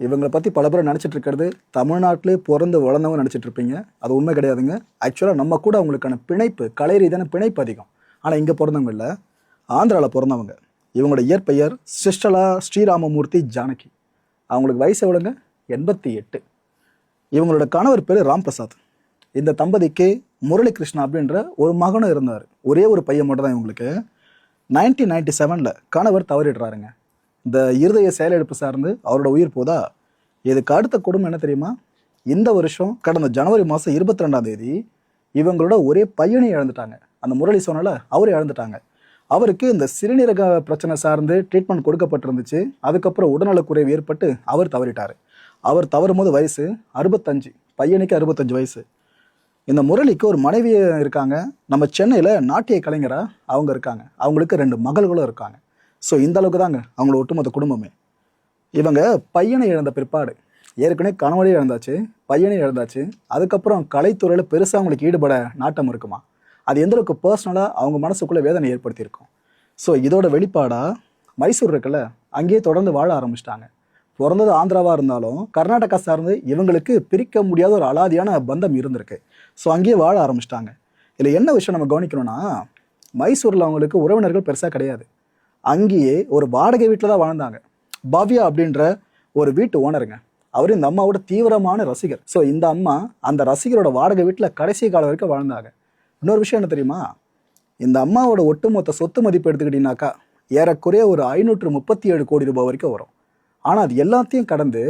இவங்கள பற்றி பல பேர் நினச்சிட்டு இருக்கிறது தமிழ்நாட்டிலே பிறந்து வளர்ந்தவங்க நினச்சிட்டு இருப்பீங்க. அது உண்மை கிடையாதுங்க. ஆக்சுவலாக நம்ம கூட அவங்களுக்கான பிணைப்பு, கலை ரீதியான பிணைப்பு அதிகம். ஆனால் இங்கே பிறந்தவங்க இல்லை, ஆந்திராவில் பிறந்தவங்க. இவங்களோட இயற்பெயர் சிஸ்டலா ஸ்ரீராமமூர்த்தி ஜானகி. அவங்களுக்கு வயசு எவ்வளோங்க? 88. இவங்களோட கணவர் பேர் ராம் பிரசாத். இந்த தம்பதிக்கு முரளி கிருஷ்ணா அப்படின்ற ஒரு மகனும் இருந்தார். ஒரே ஒரு பையன் மட்டும் தான் இவங்களுக்கு. 1997 கணவர் தவறிடுறாருங்க. இந்த இருதய செயலிழப்பு சார்ந்து அவரோட உயிர் போதா. இதுக்கு அடுத்த கொடுமை என்ன தெரியுமா? இந்த வருஷம் கடந்த ஜனவரி மாதம் 22 இவங்களோட ஒரே பையனை இழந்துட்டாங்க. அந்த முரளி சொன்னால அவரை இழந்துட்டாங்க. அவருக்கு இந்த சிறுநீரக பிரச்சனை சார்ந்து ட்ரீட்மெண்ட் கொடுக்கப்பட்டிருந்துச்சு. அதுக்கப்புறம் உடல்நலக்குறைவு ஏற்பட்டு அவர் தவறிட்டார். அவர் தவறும் போது வயசு 65, பையனுக்கு 65 வயசு. இந்த முரளிக்கு ஒரு மனைவி இருக்காங்க. நம்ம சென்னையில் நாட்டிய கலைஞராக அவங்க இருக்காங்க. அவங்களுக்கு 2 மகள்களும் இருக்காங்க. ஸோ இந்த அளவுக்கு தாங்க அவங்களோட ஒட்டுமொத்த குடும்பமே. இவங்க பையனை இழந்த பிற்பாடு, ஏற்கனவே கணவனே இழந்தாச்சு, பையனே இழந்தாச்சு, அதுக்கப்புறம் கலைத்துறையில் பெருசாக அவங்களுக்கு ஈடுபட நாட்டம் இருக்குமா, அது எந்த அளவுக்கு பர்சனலாக அவங்க மனசுக்குள்ளே வேதனை ஏற்படுத்தியிருக்கும். ஸோ இதோட வெளிப்பாடாக மைசூர் இருக்குல்ல, அங்கேயே தொடர்ந்து வாழ ஆரம்பிச்சிட்டாங்க. பிறந்தது ஆந்திராவாக இருந்தாலும் கர்நாடகா சார்ந்து இவங்களுக்கு பிரிக்க முடியாத ஒரு அலாதியான பந்தம் இருந்திருக்கு. ஸோ அங்கேயே வாழ ஆரம்பிச்சிட்டாங்க. இதில் என்ன விஷயம் நம்ம கவனிக்கணும்னா, மைசூரில் அவங்களுக்கு உறவினர்கள் பெருசாக கிடையாது. அங்கேயே ஒரு வாடகை வீட்டில் தான் வாழ்ந்தாங்க. பவ்யா அப்படின்ற ஒரு வீட்டு ஓனருங்க. அவர் இந்த அம்மாவோட தீவிரமான ரசிகர். ஸோ இந்த அம்மா அந்த ரசிகரோட வாடகை வீட்டில் கடைசி காலம் வரைக்கும் வாழ்ந்தாங்க. இன்னொரு விஷயம் என்ன தெரியுமா? இந்த அம்மாவோட ஒட்டுமொத்த சொத்து மதிப்பு எடுத்துக்கிட்டீங்கன்னாக்கா ஏறக்குறைய ஒரு 537 கோடி ரூபாய் வரைக்கும் வரும். ஆனால் அது எல்லாத்தையும் கடந்து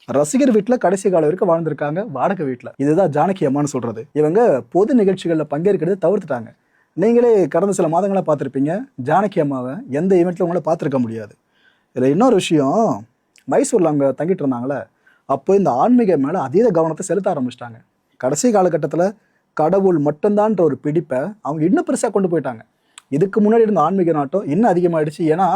ரசிகர் வீட்டில் கடைசி காலம் வரைக்கும் வாழ்ந்திருக்காங்க, வாடகை வீட்டில். இதுதான் ஜானகி அம்மான்னு சொல்றது. இவங்க பொது நிகழ்ச்சிகளில் பங்கேற்கிறத தவிர்த்துட்டாங்க. நீங்களே கடந்த சில மாதங்களாக பார்த்துருப்பீங்க, ஜானகி அம்மாவை எந்த ஈவெண்ட்ல உங்களால் பார்த்துருக்க முடியாது. இதில் இன்னொரு விஷயம், மைசூரில் அவங்க தங்கிட்டு இருந்தாங்களே, அப்போ இந்த ஆன்மீக மேலே அதீத கவனத்தை செலுத்த ஆரம்பிச்சிட்டாங்க. கடைசி காலகட்டத்தில் கடவுள் மட்டும்தான்ற ஒரு பிடிப்பை அவங்க இன்னும் பெருசாக கொண்டு போயிட்டாங்க. இதுக்கு முன்னாடி இருந்த ஆன்மீக நாட்டம் இன்னும் அதிகமாகிடுச்சு. ஏன்னா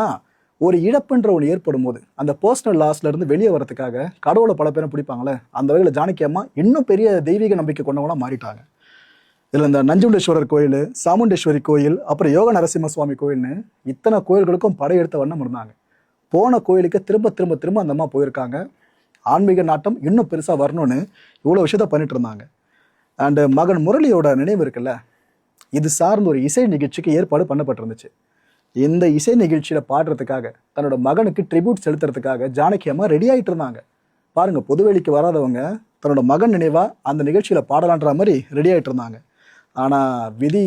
ஒரு இழப்புன்ற ஒன்று ஏற்படும் போது அந்த பர்சனல் லாஸ்லேருந்து வெளியே வரதுக்காக கடவுளை பல பேரும் பிடிப்பாங்களே, அந்த வகையில் ஜானகி அம்மா இன்னும் பெரிய தெய்வீக நம்பிக்கை கொண்டவங்களாம் மாறிட்டாங்க. இதில் இந்த நஞ்சுண்டேஸ்வரர் கோயில், சாமுண்டேஸ்வரி கோயில், அப்புறம் யோக நரசிம்ம சுவாமி கோயில்னு இத்தனை கோயில்களுக்கும் படையெடுத்த வண்ணம் இருந்தாங்க. போன கோயிலுக்கு திரும்ப திரும்ப திரும்ப அந்த அம்மா போயிருக்காங்க. ஆன்மீக நாட்டம் இன்னும் பெருசாக வரணும்னு இவ்வளோ விஷயத்த பண்ணிட்டு இருந்தாங்க. அண்டு மகன் முரளியோட நினைவு இருக்குல்ல, இது சார்ந்த ஒரு இசை நிகழ்ச்சிக்கு ஏற்பாடு பண்ணப்பட்டிருந்துச்சு. இந்த இசை நிகழ்ச்சியில் பாடுறதுக்காக, தன்னோட மகனுக்கு ட்ரிபியூட் செலுத்துறதுக்காக ஜானகி அம்மா ரெடி ஆகிட்டு இருந்தாங்க. பாருங்கள், பொதுவெளிக்கு வராதவங்க தன்னோட மகன் நினைவாக அந்த நிகழ்ச்சியில் பாடலான்ற மாதிரி ரெடி ஆகிட்டு இருந்தாங்க. ஆனால் விதி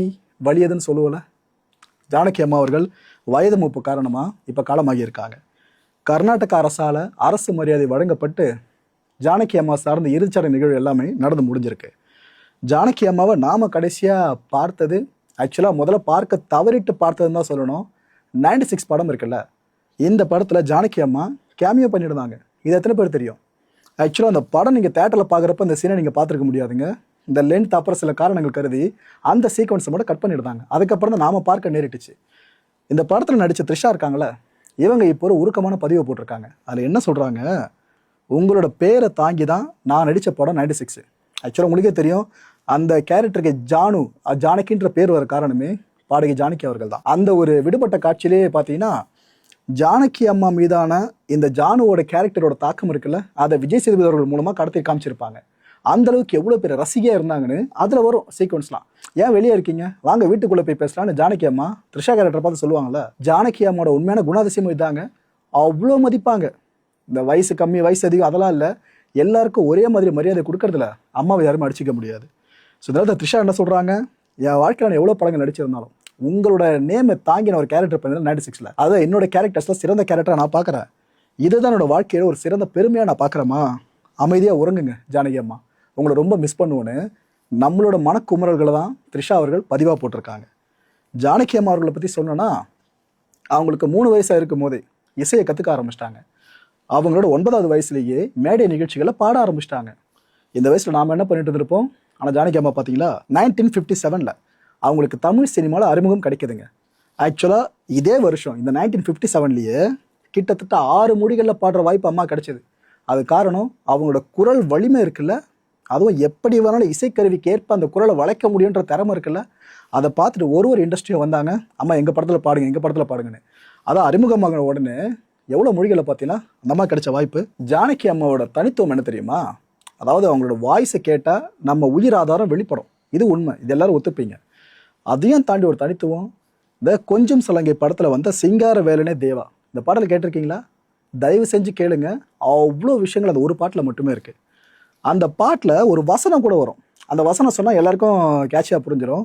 வலியதுன்னு சொல்லுவோம்ல, ஜானகி அம்மா அவர்கள் வயது மூப்பு காரணமாக இப்போ காலமாகி இருக்காங்க. கர்நாடக அரசால் அரசு மரியாதை வழங்கப்பட்டு ஜானகி அம்மா சார்ந்த இறுதிச்சடங்கு நிகழ்வு எல்லாமே நடந்து முடிஞ்சிருக்கு. ஜானகி அம்மாவை நாம் கடைசியாக பார்த்தது, ஆக்சுவலாக முதல்ல பார்க்க தவறிட்டு பார்த்ததுன்னு தான் சொல்லணும். 96 படம் இருக்குல்ல, இந்த படத்தில் ஜானகி அம்மா கேமியோ பண்ணியிருந்தாங்க. இது எத்தனை பேர் தெரியும்? ஆக்சுவலாக அந்த படம் நீங்கள் தேட்டரில் பார்க்குறப்ப இந்த சீனை நீங்கள் பார்த்துருக்க முடியாதுங்க. இந்த லென்த் அப்புறம் சில காரணங்கள் கருதி அந்த சீக்வன்ஸை மட்டும் கட் பண்ணியிருந்தாங்க. அதுக்கப்புறம் தான் நாம் பார்க்க நேரிட்டுச்சு. இந்த படத்தில் நடித்த த்ரிஷா இருக்காங்களே, இவங்க இப்போ ஒரு உருக்கமான பதிவை போட்டிருக்காங்க. அதில் என்ன சொல்கிறாங்க, உங்களோட பேரை தாங்கி தான் நான் நடித்த படம் 96. ஆக்சுவலாக உங்களுக்கே தெரியும், அந்த கேரக்டருக்கு ஜானகின்ற பேர் வர காரணமே பாடகி ஜானகி அவர்கள் தான். அந்த ஒரு விடுபட்ட காட்சியிலே பார்த்தீங்கன்னா, ஜானகி அம்மா மீதான இந்த ஜானுவோட கேரக்டரோட தாக்கம் இருக்குல்ல, அதை விஜய் சேதுபதி அவர்கள் மூலமாக கடத்தி காமிச்சிருப்பாங்க. அந்த அளவுக்கு எவ்வளோ பேர் ரசிகையாக இருந்தாங்கன்னு அதில் வரும் சீக்வன்ஸ்லாம். ஏன் வெளியே இருக்கீங்க, வாங்க வீட்டுக்குள்ளே போய் பேசலான்னு ஜானகி அம்மா த்ரிஷா கேரக்டரை பார்த்து சொல்லுவாங்கள்ல. ஜானகி அம்மாவோட உண்மையான குணாதிசயம் இதாங்க. அவ்வளோ மதிப்பாங்க. இந்த வயசு கம்மி, வயசு அதிகம் அதெல்லாம் இல்லை, எல்லாருக்கும் ஒரே மாதிரி மரியாதை கொடுக்கறதுல அம்மாவை யாருமே அடிச்சிக்க முடியாது. ஸோ இதாவது த்ரிஷா என்ன சொல்கிறாங்க, என் வாழ்க்கையில் நான் எவ்வளோ படங்கள் நடிச்சிருந்தாலும் உங்களோட நேமை தாங்கி நான் ஒரு கேரக்டர் பண்ணது 96. அதை என்னோட கேரக்டர்ஸில் சிறந்த கேரக்டரை நான் பார்க்குறேன். இதுதான் என்னோட வாழ்க்கையில் ஒரு சிறந்த பெருமையாக நான் பார்க்குறேம்மா. அமைதியாக உறங்குங்க ஜானகி அம்மா, உங்களை ரொம்ப மிஸ் பண்ணுவோன்னு நம்மளோட மனக்குமுறல்களை தான் த்ரிஷா அவர்கள் பதிவாக போட்டிருக்காங்க. ஜானகி அம்மா அவர்களை பற்றி சொன்னோன்னா, அவங்களுக்கு 3 வயசாக இருக்கும் போதே இசையை கற்றுக்க ஆரம்பிச்சிட்டாங்க. அவங்களோட 9வது வயசுலேயே மேடை நிகழ்ச்சிகளை பாட ஆரம்பிச்சிட்டாங்க. இந்த வயசில் நாம் என்ன பண்ணிட்டு இருந்திருப்போம். ஆனால் ஜானகி அம்மா பார்த்தீங்களா, 1957 அவங்களுக்கு தமிழ் சினிமாவில் அறிமுகம் கிடைக்குதுங்க. ஆக்சுவலாக இதே வருஷம் இந்த 1957 கிட்டத்தட்ட 6 மொழிகளில் பாடுற வாய்ப்பு அம்மா கிடைச்சிது. அது காரணம் அவங்களோட குரல் வலிமை இருக்குல்ல, அதுவும் எப்படி வேணாலும் இசைக்கருவிக்கு ஏற்ப அந்த குரலை வளைக்க முடியுன்ற திறமை இருக்குல்ல, அதை பார்த்துட்டு ஒரு இண்டஸ்ட்ரியும் வந்தாங்க, அம்மா எங்கள் படத்தில் பாடுங்க, எங்கள் படத்தில் பாடுங்கன்னு. அதான் அறிமுகமாகின உடனே எவ்வளோ மொழிகளை பார்த்தீங்கன்னா அந்த அம்மா கிடைச்ச வாய்ப்பு. ஜானகி அம்மாவோட தனித்துவம் என்ன தெரியுமா? அதாவது அவங்களோட வாய்ஸை கேட்டால் நம்ம உயிர் ஆதாரம் வெளிப்படும். இது உண்மை, இது எல்லாரும் ஒத்துப்பீங்க. அதையும் தாண்டி ஒரு தனித்துவம், இந்த கொஞ்சம் சலங்கை படத்தில் வந்த சிங்கார வேலனே தேவா, இந்த பாடலை கேட்டிருக்கீங்களா? தயவு செஞ்சு கேளுங்க. அவ்வளோ விஷயங்கள் அந்த ஒரு பாட்டில் மட்டுமே இருக்குது. அந்த பாட்டில் ஒரு வசனம் கூட வரும். அந்த வசனம் சொன்னால் எல்லாருக்கும் கேட்சியாக புரிஞ்சிடும்.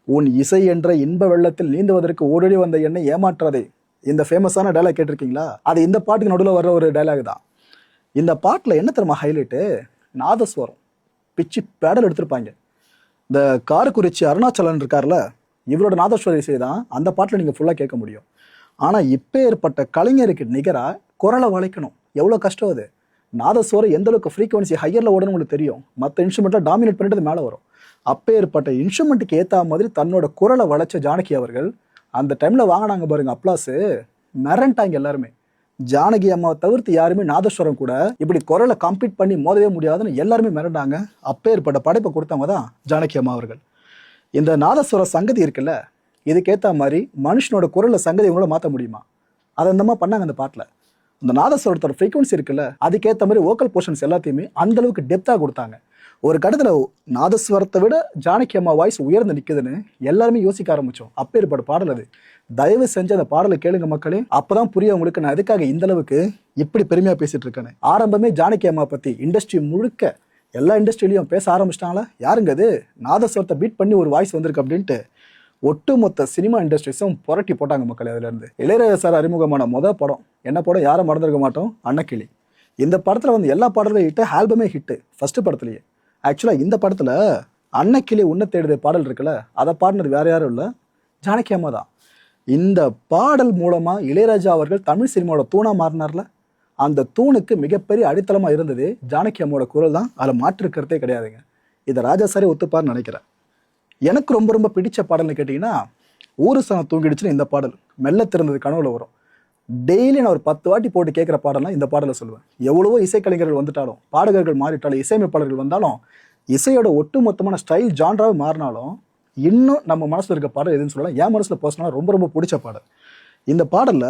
உன் இசை என்ற இன்ப வெள்ளத்தில் நீந்துவதற்கு ஓடோடி வந்த என்னை ஏமாற்றாதே. இந்த ஃபேமஸான டைலாக் கேட்டிருக்கீங்களா? அது இந்த பாட்டுக்கு நடுவில் வர்ற ஒரு டைலாக் தான். இந்த பாட்டில் என்ன தெரியுமா ஹைலைட்டு? நாதஸ்வரம் பிச்சு பேடல் எடுத்திருப்பாங்க. இந்த காரக்குறிச்சி அருணாச்சலன் இருக்கார்ல, இவரோட நாதஸ்வர இசை தான் அந்த பாட்டில் நீங்கள் ஃபுல்லாக கேட்க முடியும். ஆனால் இப்போ ஏற்பட்ட கலைஞருக்கு நிகராக குரலை வளைக்கணும், எவ்வளோ கஷ்டம் அது. நாதஸ்வரம் எந்த அளவுக்கு ஃப்ரீக்வன்சி ஹையரில் ஓடணும் உங்களுக்கு தெரியும். மற்ற இன்ஸ்ட்ருமெண்ட்டில் டாமினேட் பண்ணிட்டு மேலே வரும். அப்போ ஏற்பட்ட இன்ஸ்ட்ருமெண்ட்டுக்கு ஏற்ற மாதிரி தன்னோட குரலை வளைச்ச ஜானகி அவர்கள் அந்த டைமில் வாங்கினாங்க பாருங்க அப்ளாஸு, மிரண்டாங்க எல்லாருமே. ஜானகி அம்மாவை தவிர்த்து யாருமே நாதஸ்வரம் கூட இப்படி குரலை கம்ப்ளீட் பண்ணி மோதவே முடியாதுன்னு எல்லாருமே மிரண்டாங்க. அப்போ ஏற்பட்ட படைப்பை கொடுத்தவங்க தான் ஜானகி அம்மா அவர்கள். இந்த நாதஸ்வர சங்கதி இருக்குல்ல, இதுக்கேற்ற மாதிரி மனுஷனோட குரலில் சங்கதி இவங்கள மாற்ற முடியுமா? அதை அந்த மாதிரி பண்ணாங்க அந்த பாட்டில். அந்த நாதஸ்வரத்தோட ஃப்ரீக்வன்சி இருக்குல்ல, அதுக்கேற்ற மாதிரி வோக்கல் போர்ஷன்ஸ் எல்லாத்தையுமே அந்த அளவுக்கு டெப்த்தாக கொடுத்தாங்க. ஒரு கட்டத்தில் நாதஸ்வரத்தை விட ஜானகி அம்மா வாய்ஸ் உயர்ந்து நிற்குதுன்னு எல்லாருமே யோசிக்க ஆரம்பித்தோம். அப்போ ஏற்பட்ட பாடல் அது. தயவு செஞ்சு அந்த பாடலை கேளுங்க மக்களே, அப்பதான் புரியும் உங்களுக்கு நான் எதுக்காக இந்த அளவுக்கு இப்படி பெருமையாக பேசிட்டு இருக்கேன்னு. ஆரம்பமே ஜானகி அம்மா பற்றி இண்டஸ்ட்ரி முழுக்க எல்லா இண்டஸ்ட்ரியிலையும் பேச ஆரம்பிச்சிட்டாங்களா, யாருங்க அது நாதஸ்வரத்தை பீட் பண்ணி ஒரு வாய்ஸ் வந்திருக்கு அப்படின்ட்டு ஒட்டுமொத்த சினிமா இண்டஸ்ட்ரீஸும் புரட்டி போட்டாங்க மக்களே. அதுலேருந்து இளையராஜா சார் அறிமுகமான மொதல் படம் என்ன படம், யாரும் மறந்துருக்க மாட்டோம், அன்னக்கிளி. இந்த படத்தில் வந்து எல்லா பாடல்களும் ஹிட்டு, ஆல்பமே ஹிட்டு ஃபர்ஸ்ட் படத்துலேயே. ஆக்சுவலாக இந்த படத்தில் அன்னக்கிளி உன்ன தேடுத பாடல் இருக்குல்ல, அதை பாடினது வேற யாரும் இல்லை, ஜானகி அம்மா தான். இந்த பாடல் மூலமாக இளையராஜா அவர்கள் தமிழ் சினிமாவோட தூணாக மாறினார்ல, அந்த தூணுக்கு மிகப்பெரிய அடித்தளமாக இருந்தது ஜானகி அம்மாவோட குரல் தான். அதில் மாற்றிருக்கிறதே கிடையாதுங்க. இதை ராஜா சாரே ஒத்துப்பார்னு நினைக்கிறேன். எனக்கு ரொம்ப ரொம்ப பிடிச்ச பாடல்னு கேட்டிங்கன்னா, ஊரு சனம் தூங்கிடுச்சுன்னு இந்த பாடல் மெல்ல திறந்தது கனவுல வரும். டெய்லி நான் ஒரு 10 வாட்டி போட்டு கேட்குற பாடலாம் இந்த பாடலை சொல்லுவேன். எவ்வளவோ இசைக்கலைஞர்கள் வந்துட்டாலும், பாடகர்கள் மாறிட்டாலும், இசையமைப்பாளர்கள் வந்தாலும், இசையோட ஒட்டுமொத்தமான ஸ்டைல் ஜான்ராவே மாறினாலும், இன்னும் நம்ம மனசில் இருக்க பாடல் எதுன்னு சொல்லலாம். என் மனசில் பர்சனலாக ரொம்ப ரொம்ப பிடிச்ச பாடல் இந்த பாடலில்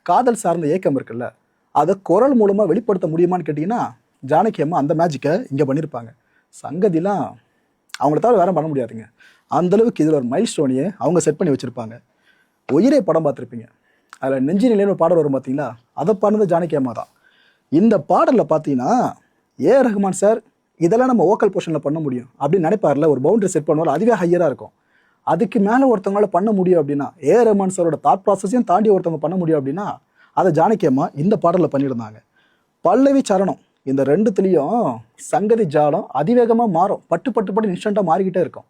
காதல் சார்ந்த ஏக்கம் இருக்குல்ல, அதை குரல் மூலமாக வெளிப்படுத்த முடியுமான்னு கேட்டிங்கன்னா, ஜானகி அம்மா அந்த மேஜிக்கை இங்கே பண்ணியிருப்பாங்க. சங்கதிலாம் அவங்கள தவிர வேற பண்ண முடியாதுங்க. அந்தளவுக்கு இதில் ஒரு மைல் ஸ்டோனையே அவங்க செட் பண்ணி வச்சுருப்பாங்க. உயிரே படம் பார்த்துருப்பீங்க, அதில் நெஞ்சி நிலைன்னு ஒரு பாடல் வரும் பார்த்தீங்களா, அதை பாடுனது ஜானகி அம்மா தான். இந்த பாடலில் பார்த்தீங்கன்னா ஏ ரஹ்மான் சார் இதெல்லாம் நம்ம வோக்கல் போர்ஷனில் பண்ண முடியும் அப்படின்னு நினைப்பார்ல, ஒரு பவுண்டரி செட் பண்ணுவார், அதுவே ஹையராக இருக்கும். அதுக்கு மேலே ஒருத்தவங்களால பண்ண முடியும் அப்படின்னா, ஏ ரஹ்மான் சாரோட தாட் ப்ராசஸையும் தாண்டி ஒருத்தவங்க பண்ண முடியும் அப்படின்னா, அதை ஜானகி அம்மா இந்த பாடலில் பண்ணியிருந்தாங்க. பல்லவி சரணம் இந்த ரெண்டுத்துலேயும் சங்கதி ஜாலம் அதிவேகமாக மாறும், பட்டு பட்டு பட்டு இன்ஸ்டண்ட்டாக மாறிக்கிட்டே இருக்கும்.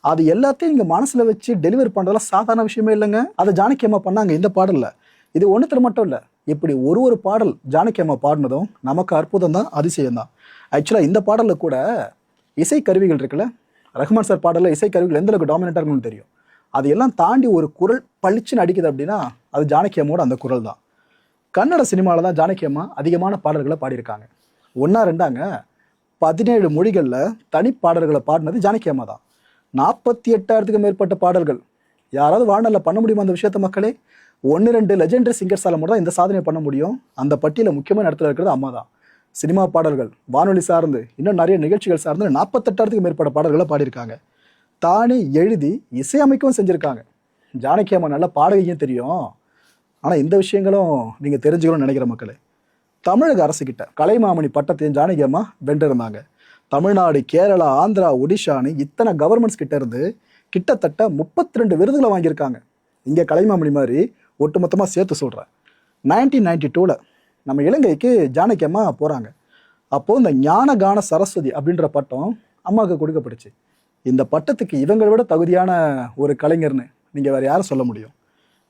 அது எல்லாத்தையும் இங்கே மனசில் வச்சு டெலிவரி பண்ணுறதுலாம் சாதாரண விஷயமே இல்லைங்க. அதை ஜானகி அம்மா பண்ணாங்க இந்த பாடலில். இது ஒன்றுத்துல மட்டும் இல்லை, இப்படி ஒரு பாடல் ஜானகி அம்மா பாடினதும் நமக்கு அற்புதம் தான், அதிசயம் தான். ஆக்சுவலாக இந்த பாடலில் கூட இசை கருவிகள் இருக்குல்ல, ரஹ்மான் சார் பாடலில் இசை கருவிகள் எந்த அளவுக்கு டாமினேட்டாக இருக்குன்னு தெரியும். அது எல்லாம் தாண்டி ஒரு குரல் பளிச்சுன்னு அடிக்குது அப்படின்னா அது ஜானகி அம்மாவோட அந்த குரல் தான். கன்னட சினிமாவில் தான் ஜானகி அம்மா அதிகமான பாடல்களை பாடியிருக்காங்க. 1-2 17 மொழிகளில் தனிப்பாடல்களை பாடினது ஜானகி அம்மா தான். 48,000க்கும் மேற்பட்ட பாடல்கள். யாராவது வாழ்நாளில் பண்ண முடியுமா அந்த விஷயத்த மக்களே? 1-2 லெஜெண்டரி சிங்கர்ஸால் மட்டும் தான் இந்த சாதனை பண்ண முடியும். அந்த பட்டியலில் முக்கியமான இடத்துல இருக்கிறது அம்மா தான். சினிமா பாடல்கள், வானொலி சார்ந்து, இன்னும் நிறைய நிகழ்ச்சிகள் சார்ந்து 48,000க்கும் மேற்பட்ட பாடல்களை பாடியிருக்காங்க. தானே எழுதி இசையமைக்கவும் செஞ்சுருக்காங்க. ஜானகி அம்மா நல்ல பாடகையும் தெரியும். ஆனால் இந்த விஷயங்களும் நீங்கள் தெரிஞ்சுக்கணும்னு நினைக்கிற மக்களே, தமிழக அரசுக்கிட்ட கலைமாமணி பட்டத்தையும் ஜானகி அம்மா வென்றிருந்தாங்க. தமிழ்நாடு, கேரளா, ஆந்திரா, ஒடிஷான்னு இத்தனை கவர்மெண்ட்ஸ் கிட்ட இருந்து கிட்டத்தட்ட 32 விருதுகளை வாங்கியிருக்காங்க. இங்கே கலைமாமணி மாதிரி ஒட்டுமொத்தமாக சேர்த்து சொல்கிறேன். 1992 நம்ம இலங்கைக்கு ஜானகி அம்மா போகிறாங்க. அப்போது இந்த ஞானகான சரஸ்வதி அப்படின்ற பட்டம் அம்மாவுக்கு கொடுக்கப்படுச்சு. இந்த பட்டத்துக்கு இவங்களை விட தகுதியான ஒரு கலைஞர்னு நீங்கள் வேறு யாரும் சொல்ல முடியும்?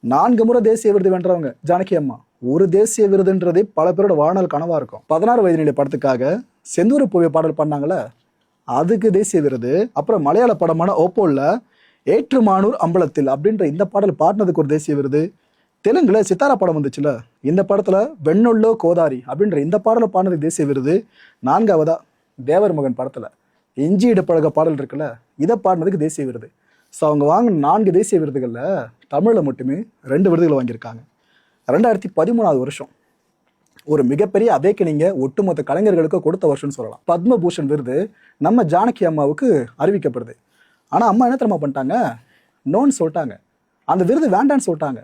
4 முறை தேசிய விருது வென்றவங்க ஜானகி அம்மா. ஒரு தேசிய விருதுன்றதே பல பேரோட வாழ்நாள் கனவாக இருக்கும். 16 வயது நிலை படத்துக்காக செந்தூர பூவை பாடல் பண்ணாங்களே, அதுக்கு தேசிய விருது. அப்புறம் மலையாள படமான ஓப்போவில் ஏற்றுமானூர் அம்பலத்தில் அப்படின்ற இந்த பாடல் பாடினதுக்கு ஒரு தேசிய விருது. தெலுங்குல சித்தாரா படம் வந்துச்சுல, இந்த படத்தில் வெண்ணொல்லோ கோதாரி அப்படின்ற இந்த பாடலை பாடினதுக்கு தேசிய விருது. 4வதா தேவர் மகன் படத்தில் இஞ்சி இடப்பழக பாடல் இருக்குல்ல, இதை பாடினதுக்கு தேசிய விருது. ஸோ அவங்க வாங்கின 4 தேசிய விருதுகளில் தமிழில் மட்டுமே 2 விருதுகளை வாங்கியிருக்காங்க. 2013 வருஷம் ஒரு மிகப்பெரிய அவேக்கனிங்க ஒட்டுமொத்த கலைஞர்களுக்கு கொடுத்த வருஷம்னு சொல்லலாம். பத்மபூஷன் விருது நம்ம ஜானகி அம்மாவுக்கு அறிவிக்கப்படுது. ஆனால் அம்மா என்ன தெரியுமா பண்ணிட்டாங்க? நோன்னு சொல்லிட்டாங்க. அந்த விருது வேண்டான்னு சொல்லிட்டாங்க.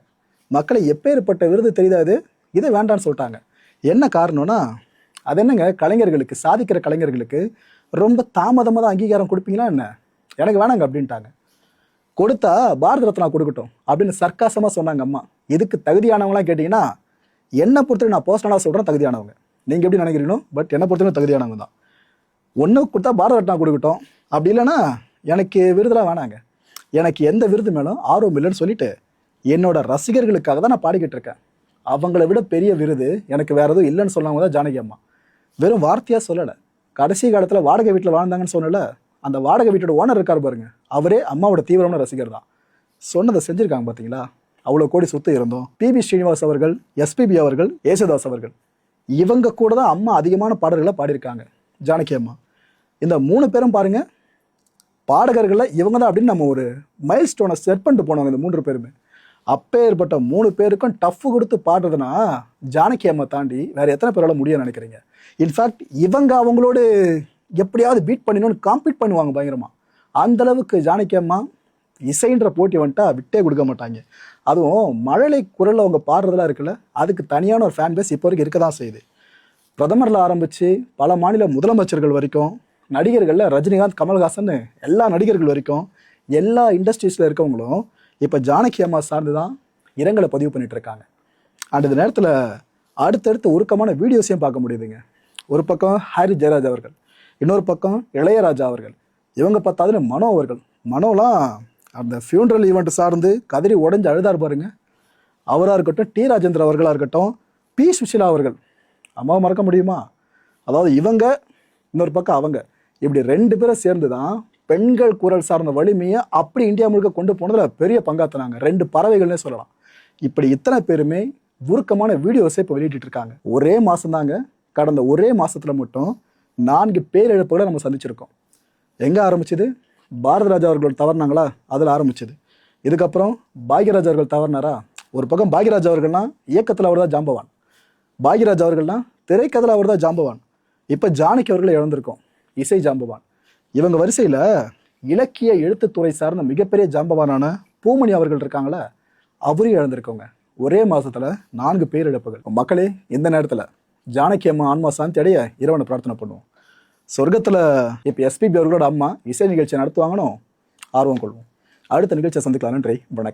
மக்களை எப்பேற்பட்ட விருது தெரியாது, இதை வேண்டான்னு சொல்லிட்டாங்க. என்ன காரணம்னா, அது என்னங்க, கலைஞர்களுக்கு, சாதிக்கிற கலைஞர்களுக்கு ரொம்ப தாமதமாக தான் அங்கீகாரம் கொடுப்பீங்களா என்ன? எனக்கு வேணாங்க அப்படின்ட்டாங்க. கொடுத்தா பாரத ரத்னா கொடுக்கட்டும் அப்படின்னு சர்க்காசமாக சொன்னாங்க அம்மா. இதுக்கு தகுதியானவங்களாம் கேட்டிங்கன்னா, என்னை பொறுத்தவரை நான் பர்சனலாக சொல்கிறேன் தகுதியானவங்க. நீங்கள் எப்படி நினைக்கிறீங்களோ, பட் என்னை பொறுத்தவரை தகுதியானவங்க தான். ஒன்று கொடுத்தா பாரத ரத்னா கொடுக்கட்டும், அப்படி இல்லைன்னா எனக்கு விருதுலாம் வேணாங்க, எனக்கு எந்த விருது மேலும் ஆர்வம் இல்லைன்னு சொல்லிட்டு என்னோட ரசிகர்களுக்காக தான் நான் பாடிக்கிட்டு இருக்கேன். அவங்கள விட பெரிய விருது எனக்கு வேற எதுவும் இல்லைன்னு சொன்னவங்க தான் ஜானகி அம்மா. வெறும் வார்த்தையாக சொல்லலை. கடைசி காலத்தில் வாடகை வீட்டில் வாழ்ந்தாங்கன்னு சொன்னல, அந்த வாடகை வீட்டோட ஓனர் இருக்கார் பாருங்க, அவரே அம்மாவோட தீவிரமான ரசிகர் தான். சொன்னதை செஞ்சுருக்காங்க பார்த்தீங்களா? அவ்வளோ கோடி சொத்து இருந்தோம். பிபி ஸ்ரீனிவாஸ் அவர்கள், எஸ்பிபி அவர்கள், யேசுதாஸ் அவர்கள், இவங்க கூட தான் அம்மா அதிகமான பாடல்களை பாடியிருக்காங்க ஜானகி அம்மா. இந்த 3 பேரும் பாருங்க, பாடகர்களில் இவங்க தான் அப்படின்னு நம்ம ஒரு மைல் ஸ்டோனை செட் பண்ணிட்டு போனவங்க இந்த 3 பேருமே. அப்பேற்பட்ட 3 பேருக்கும் டஃப் கொடுத்து பாடுறதுனா ஜானகி அம்மா தாண்டி வேற எத்தனை பேரால முடியும்னு நினைக்கிறீங்க? இன்ஃபேக்ட் இவங்க அவங்களோட எப்படியாவது பீட் பண்ணினோன்னு காம்பீட் பண்ணுவாங்க பயங்கரமா. அந்த அளவுக்கு ஜானகி அம்மா இசைன்ற போட்டி வந்துட்டா விட்டே கொடுக்க மாட்டாங்க. அதுவும் மழலை குரல்ல அவங்க பாடுறதெல்லாம் இருக்குல்ல, அதுக்கு தனியான ஒரு ஃபேன் பேஸ் இப்போ வரைக்கும் இருக்க தான் செய்யுது. பிரதமரில் ஆரம்பித்து பல மாநில முதலமைச்சர்கள் வரைக்கும், நடிகர்களில் ரஜினிகாந்த், கமல்ஹாசன், எல்லா நடிகர்கள் வரைக்கும், எல்லா இண்டஸ்ட்ரீஸில் இருக்கவங்களும் இப்போ ஜானகி அம்மா சார்ந்து தான் இரங்கலை பதிவு பண்ணிட்டு இருக்காங்க. அண்ட் இந்த நேரத்தில் அடுத்தடுத்து உருக்கமான வீடியோஸையும் பார்க்க முடியுதுங்க. ஒரு பக்கம் ஹாரி ஜெயராஜ் அவர்கள், இன்னொரு பக்கம் இளையராஜா அவர்கள், இவங்க பார்த்தாதுன்னு மனோ அவர்கள். மனோலாம் அந்த ஃபியூனரல் ஈவெண்ட் சார்ந்து கதறி உடஞ்சி அழுதார் பாருங்க. அவராக இருக்கட்டும், டி ராஜேந்திர அவர்களாக இருக்கட்டும், பி சுஷிலா அவர்கள், அம்மாவை மறக்க முடியுமா? அதாவது இவங்க, இன்னொரு பக்கம் அவங்க, இப்படி 2 பேரை சேர்ந்து தான் பெண்கள் குரல் சார்ந்த வலிமையை அப்படி இந்தியா முழுக்க கொண்டு போனதில் பெரிய பங்காற்றினாங்க. 2 பறவைகள்னே சொல்லலாம். இப்படி இத்தனை பேருமே உருக்கமான வீடியோஸை இப்போ வெளியிட்டு இருக்காங்க. ஒரே மாதம் தாங்க, கடந்த ஒரே மாதத்தில் மட்டும் 4 பேரிழப்புகளை நம்ம சந்திச்சிருக்கோம். எங்கே ஆரம்பிச்சது? பாரத ராஜா அவர்கள் தவறினாங்களா, அதில் ஆரம்பிச்சது. இதுக்கப்புறம் பாக்யராஜ் அவர்கள் தவறினாரா? ஒரு பக்கம் பாக்யராஜ் அவர்கள்னா இயக்கத்தில் அவர் தான் ஜாம்பவான், பாக்யராஜ் அவர்கள்னா திரைக்கதையில் அவர் தான் ஜாம்பவான். இப்போ ஜானகி அவர்களை இழந்திருக்கோம், இசை ஜாம்பவான். இவங்க வரிசையில் இலக்கிய எழுத்துத்துறை சார்ந்த மிகப்பெரிய ஜாம்பவானான பூமணி அவர்கள் இருக்காங்களே, அவரையும் இழந்திருக்கோங்க. ஒரே மாதத்தில் 4 பேரிழப்புகள். மக்களே, இந்த நேரத்தில் ஜானகி அம்மா ஆன்மா சாந்தி அடைய இறைவனை பிரார்த்தனை பண்ணுவோம். சொர்க்கத்தில் இப்போ எஸ்பிபி அவர்களோட அம்மா இசை நிகழ்ச்சியை நடத்துவாங்கன்னு ஆர்வம் கொள்வோம். அடுத்த நிகழ்ச்சியை சந்திக்கலாம். நன்றி, வணக்கம்.